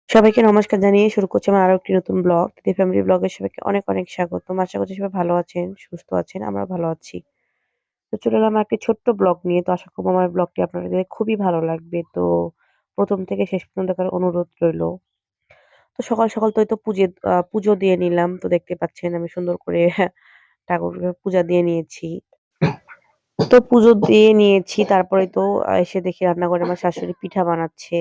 সবাইকে নমস্কার জানিয়ে শুরু করছি আমার আরো একটি নতুন ব্লগ। দিদি ফ্যামিলি ব্লগে সবাইকে অনেক অনেক স্বাগতম। আশা করছি সবাই ভালো আছেন, সুস্থ আছেন, আমরা ভালো আছি। তো চলে এলাম একটি ছোট্ট ব্লগ নিয়ে। তো আশা করবো আমার ব্লগটি আপনাদের খুবই ভালো লাগবে। তো প্রথম থেকে শেষ পর্যন্ত দেখার অনুরোধ রইলো। তো সকাল সকাল তো এই তো পুজো দিয়ে নিলাম। তো দেখতে পাচ্ছেন আমি সুন্দর করে ঠাকুরকে পূজা দিয়ে নিয়েছি। তো পুজো দিয়ে নিয়েছি, তারপরে তো এসে দেখি রান্নাঘরে আমার শাশুড়ি পিঠা বানাচ্ছে।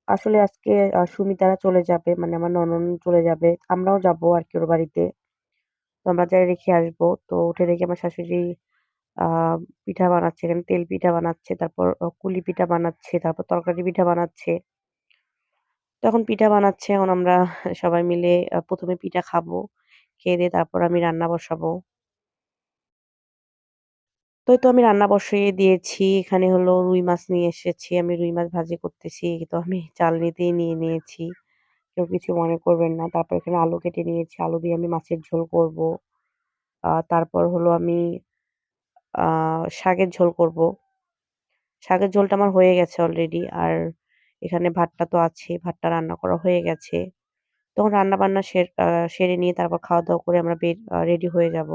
আসলে আজকে সুমিতারা চলে যাবে, মানে আমার ননদ চলে যাবে, আমরাও যাবো আর কি ওর বাড়িতে। তো আমরা যাই রেখে আসবো। তো উঠে দেখি আমার শাশুড়ি আহ পিঠা বানাচ্ছে, এখানে তেল পিঠা বানাচ্ছে, তারপর কুলি পিঠা বানাচ্ছে, তারপর তরকারি পিঠা বানাচ্ছে। তখন পিঠা বানাচ্ছে, এখন আমরা সবাই মিলে প্রথমে পিঠা খাবো, খেয়ে দিয়ে তারপর আমি রান্না বসাবো। তো এই তো আমি রান্না বসিয়ে দিয়েছি। এখানে হলো রুই মাছ নিয়ে এসেছি, আমি রুই মাছ ভাজি করতেছি। তো আমি চালনিতেই নিয়ে নিয়েছি, কেউ কিছু মনে করবেন না। তারপর এখানে আলু কেটে নিয়েছি, আলু দিয়ে আমি মাছের ঝোল করব। তারপর হলো আমি শাকের ঝোল করব। শাকের ঝোলটা আমার হয়ে গেছে অলরেডি। আর এখানে ভাতটা তো আছেই, ভাতটা রান্না করা হয়ে গেছে। তখন রান্না-বান্না সেরে নিয়ে তারপর খাওয়া-দাওয়া করে আমরা রেডি হয়ে যাব।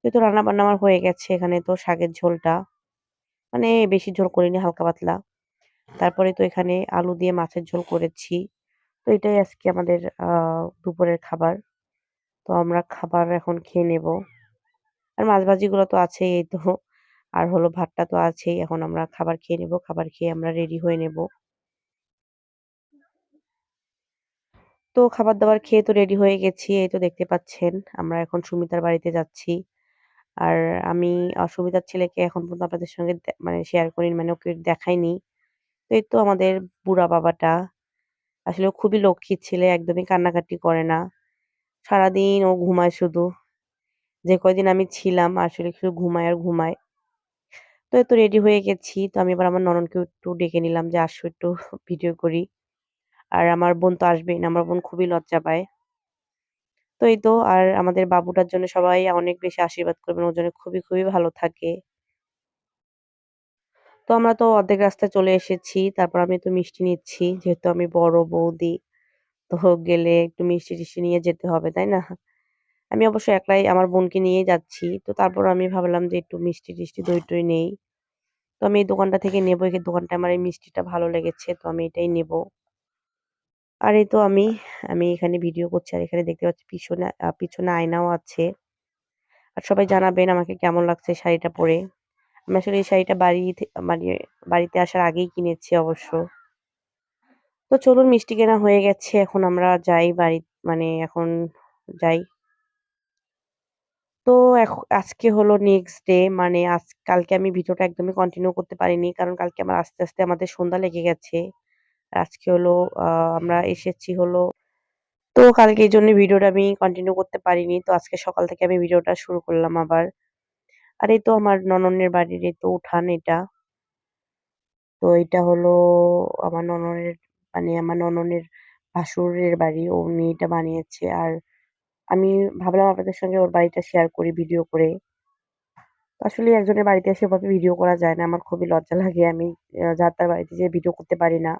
যেহেতু রান্না-বান্না আমার হয়ে গেছে, এখানে তো শাকের ঝোলটা মানে বেশি ঝোল করিনি, হালকা পাতলা। তারপরে তো এখানে আলু দিয়ে মাছের ঝোল করেছি। তো এটাই আজকে আমাদের দুপুরের খাবার। তো আমরা খাবার এখন খেয়ে নেব। আর মাছ ভাজিগুলো তো আছেই এই তো। আর হলো ভাতটা তো আছেই। এখন আমরা খাবার খেয়ে নেব। খাবার খেয়ে আমরা রেডি হয়ে নেব। তো খাবার-দাবার খেয়ে তো রেডি হয়ে গেছি। এই তো দেখতে পাচ্ছেন আমরা এখন সুমিতার বাড়িতে যাচ্ছি। আর আমি সুমিতার ছেলেকে এখন পর্যন্ত আপনাদের সঙ্গে মানে শেয়ার করিনি, মানে ওকে দেখাইনি। তো এই তো আমাদের বুড়া বাবাটা। আসলে ও খুবই লক্ষ্মী ছেলে, একদমই কান্নাকাটি করে না। সারাদিন ও ঘুমায় শুধু। যে কয়দিন আমি ছিলাম আসলে শুধু ঘুমায় আর ঘুমায়। তো এই তো রেডি হয়ে গেছি। তো আমি এবার আমার ননদকে একটু ডেকে নিলাম যে আসো একটু ভিডিও করি। আর আমার বোন তো আসবেই না। আমার বোন খুবই লজ্জা পায়। তো এই তো আর আমাদের বাবুটার জন্য সবাই অনেক বেশি আশীর্বাদ করবেন। ও যেন খুবই, খুবই ভালো থাকে। তো আমরা তো অর্ধেক রাস্তায় চলে এসেছি। তারপর আমি একটু মিষ্টি নিচ্ছি। যেহেতু আমি বড় বৌদি। তো গেলে একটু মিষ্টি-টিষ্টি নিয়ে যেতে হবে, তাই না? আমি অবশ্য একলাই আমার বোনকে নিয়েই যাচ্ছি। তো তারপর আমি ভাবলাম যে একটু মিষ্টি-টিষ্টি, দই-টই নেই। তো আমি এই দোকানটা থেকে নেবো। এই দোকানটায় আমার এই মিষ্টিটা ভালো লেগেছে। তো আমি এটাই নেবো। আর এই তো আমি এখানে ভিডিও করছি। আর এখানে দেখতে পাচ্ছি পিছনে আয়নাও আছে। আর সবাই জানাবেন আমাকে কেমন লাগছে শাড়িটা পরে। আমি আসলে এই শাড়িটা মানে বাড়িতে আসার আগেই কিনেছি অবশ্য। তো চলুন মিষ্টি কেনা হয়ে গেছে। এখন আমরা যাই মানে এখন যাই। তো আজকে হলো নেক্সট ডে, মানে কালকে আমি ভিডিওটা একদমই কন্টিনিউ করতে পারিনি। কারণ কালকে আমার আস্তে, আস্তে আমাদের সন্ধ্যা লেগে গেছে। আর আজকে হলো আ আমরা এসেছি হলো, তো কালকে এইজন্য ভিডিওটা আমি কন্টিনিউ করতে পারিনি। তো আজকে সকাল থেকে আমি ভিডিওটা শুরু করলাম আবার। আর এই তো আমার ননদের বাড়ির এই তো উঠান এটা। তো এটা হলো আমার ননদের, মানে আমার ননদের ভাসুরের বাড়ি। উনি এটা বানিয়েছে। আর আমি ভাবলাম আপনাদের সঙ্গে ওর বাড়িটা শেয়ার করি ভিডিও করে। আসলে একজনের বাড়িতে এসে ওভাবে ভিডিও করা যায় না। আমার খুবই লজ্জা লাগে। আমি যার তার বাড়িতে যেয়ে ভিডিও করতে পারি না।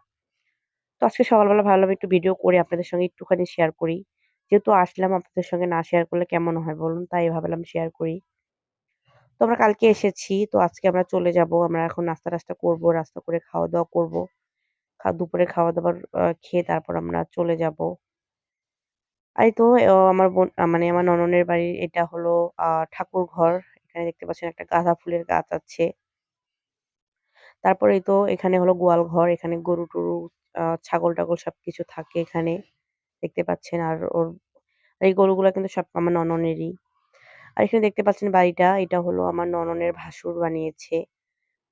তো আজকে সকালবেলা ভাবলাম একটু ভিডিও করে আপনাদের সঙ্গে একটুখানি শেয়ার করি। যেহেতু আসলাম, আপনাদের সঙ্গে না শেয়ার করলে কেমন হয় বলুন? তাই ভাবলাম শেয়ার করি। তো আমরা কালকে এসেছি। তো আজকে আমরা চলে যাবো। আমরা এখন নাস্তা-টাস্তা করবো। নাস্তা করে খাওয়া-দাওয়া করবো। দুপুরে খাওয়া-দাওয়ার খেয়ে তারপর আমরা চলে যাবো। আর এই তো আমার বোন মানে আমার ননদের বাড়ির এটা হলো ঠাকুরঘর। এখানে দেখতে পাচ্ছেন একটা গাঁদা ফুলের গাছ আছে। তারপরে এই তো এখানে হলো গোয়াল ঘর। এখানে গরু-টরু, ছাগল-টাগল সবকিছু থাকে এখানে। দেখতে পাচ্ছেন। আর এই গরুগুলা কিন্তু সব আমার নননেরই। আর এখানে দেখতে পাচ্ছেন বাড়িটা, এটা হলো আমার নননের ভাসুর বানিয়েছে।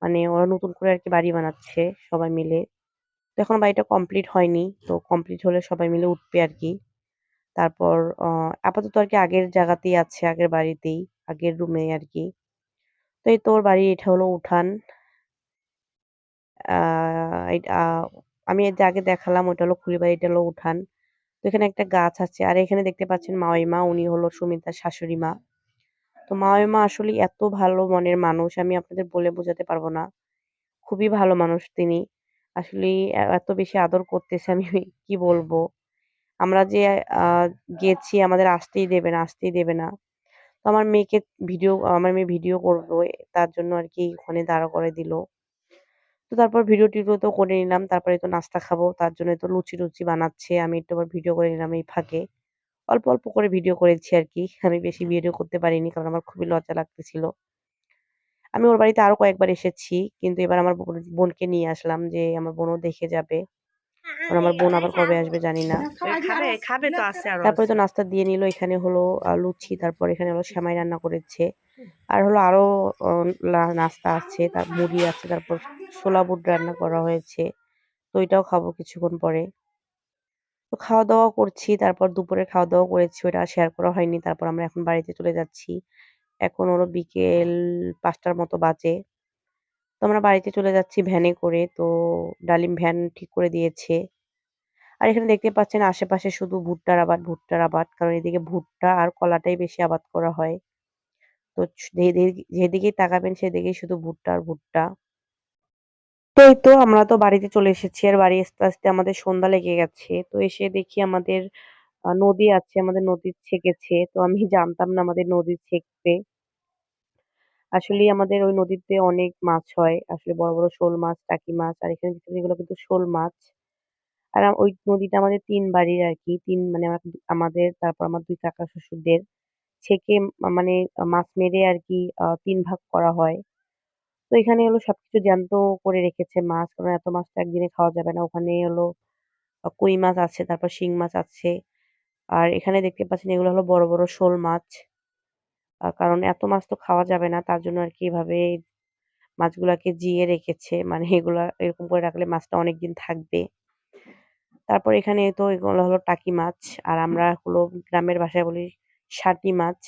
মানে ওরা নতুন করে আরকি বাড়ি বানাচ্ছে সবাই মিলে। তো এখনো বাড়িটা কমপ্লিট হয়নি। তো কমপ্লিট হলে সবাই মিলে উঠবে আরকি। তারপর আপাতত আরকি আগের জায়গাতেই আছে, আগের বাড়িতেই, আগের রুমেই আরকি। তো এই তো ওর বাড়ির এটা হলো উঠান। আ এটা আমি এই যে আগে দেখালাম ওটা হলো খুলিবাড়ি, এটা হলো উঠান। তো এখানে একটা গাছ আছে। আর এখানে দেখতে পাচ্ছেন মাওয়াইমা, উনি হলো সুমিতার শাশুড়ি মা। তো মাওয়াইমা আসলেই এত ভালো মনের মানুষ, আমি আপনাদের বলে বোঝাতে পারব না। খুবই ভালো মানুষ তিনি। আসলেই এত বেশি আদর করতেছে আমি কি বলবো? আমরা যে আ গেছি আমাদের আসতেই দেবে না, আসতেই দেবে না। তো আমার মেয়ে ভিডিও করবে তার জন্য আরকি ওখানে দাঁড়া করায় দিল। তো তারপর ভিডিও-টিডিও তো করে নিলাম। তারপরে তো নাস্তা খাবো। তার জন্য তো লুচি-টুচি বানাচ্ছে। আমি একটু আবার ভিডিও করে নিলাম এই ফাঁকে। অল্প, অল্প করে ভিডিও করেছি আরকি। আমি বেশি ভিডিও করতে পারিনি কারণ আমার খুবই লজ্জা লাগতেছিল। আমি ওর বাড়িতে আরো কয়েকবার এসেছি। কিন্তু এবার আমার বোনকে নিয়ে আসলাম যে আমার বোনও দেখে যাবে। কারণ আমার বোন আবার কবে আসবে জানি না। খাবে খাবে তো আছে আরো তারপরে আছে। তো নাস্তা দিয়ে নিল। এখানে হলো লুচি, তারপর এখানে হলো সেমাই রান্না করেছে। আর হলো আরো অ নাস্তা আছে, তার মুড়ি আছে, তারপর ছোলা বুট রান্না করা হয়েছে। তো ওইটাও খাবো কিছুক্ষণ পরে। তো খাওয়া-দাওয়া করছি। তারপর দুপুরে খাওয়া-দাওয়া করেছি। ওটা আর শেয়ার করা হয়নি। তারপর আমরা এখন বাড়িতে চলে যাচ্ছি। এখন হলো বিকেল ৫ টার মতো বাজে। তো আমরা বাড়িতে চলে যাচ্ছি ভ্যানে করে। তো ডালিম ভ্যান ঠিক করে দিয়েছে। আর এখানে দেখতে পাচ্ছেন আশেপাশে শুধু ভুট্টার আবাদ, ভুট্টার আবাদ। কারণ এদিকে ভুট্টা আর কলাটাই বেশি আবাদ করা হয়। তো যেদিকেই তাকাবেন সেদিকেই শুধু ভুট্টা আর ভুট্টা। তো এই তো আমরা তো বাড়িতে চলে এসেছি। আর বাড়ি আসতে, আসতে আমাদের সন্ধ্যা লেগে গেছে। তো এসে দেখি আমাদের নদী আছে, আমাদের নদী ছেকেছে। তো আমি জানতাম না আমাদের নদী ছেকবে। আসলেই আমাদের ওই নদীতে অনেক মাছ হয়। আসলে বড়, বড় শোল মাছ, টাকি মাছ। আর এখানে দেখতেছেন এগুলো কিন্তু শোল মাছ। আর ওই নদীটা আমাদের ৩ বাড়ির আরকি। ৩ মানে আমাদের, তারপর আমার ২ কাকা শ্বশুরদের ছেকে মানে মাছ মেরে আরকি ৩ ভাগ করা হয়। তো এখানে হলো সবকিছু জ্যান্ত করে রেখেছে মাছ। কারণ এত মাছ তো একদিনে খাওয়া যাবে না। ওখানে হলো কই মাছ আছে, তারপর শিং মাছ আছে। আর এখানে দেখতে পাচ্ছেন এগুলো হলো বড়, বড় শোল মাছ। কারণ এত মাছ তো খাওয়া যাবে না। তার জন্য আরকি এভাবে মাছগুলাকে জিইয়ে রেখেছে। মানে এগুলা এরকম করে রাখলে মাছটা অনেকদিন থাকবে। তারপর এখানে তো এগুলো হলো টাকি মাছ। আর আমরা হলো গ্রামের ভাষায় বলি শাটি মাছ।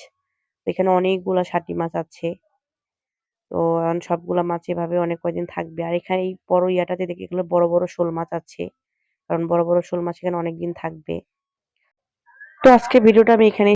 তো এখানে অনেকগুলা শাটি মাছ আছে। তো এখন সবগুলা মাছ এভাবে অনেক কয়দিন থাকবে। আর এখানে এই বড় ইয়াটাতে দেখি এগুলো বড়, বড় শোল মাছ আছে। কারণ বড়, বড় শোল মাছ এখানে অনেকদিন থাকবে। তো আজকের ভিডিওটা আমি এখানেই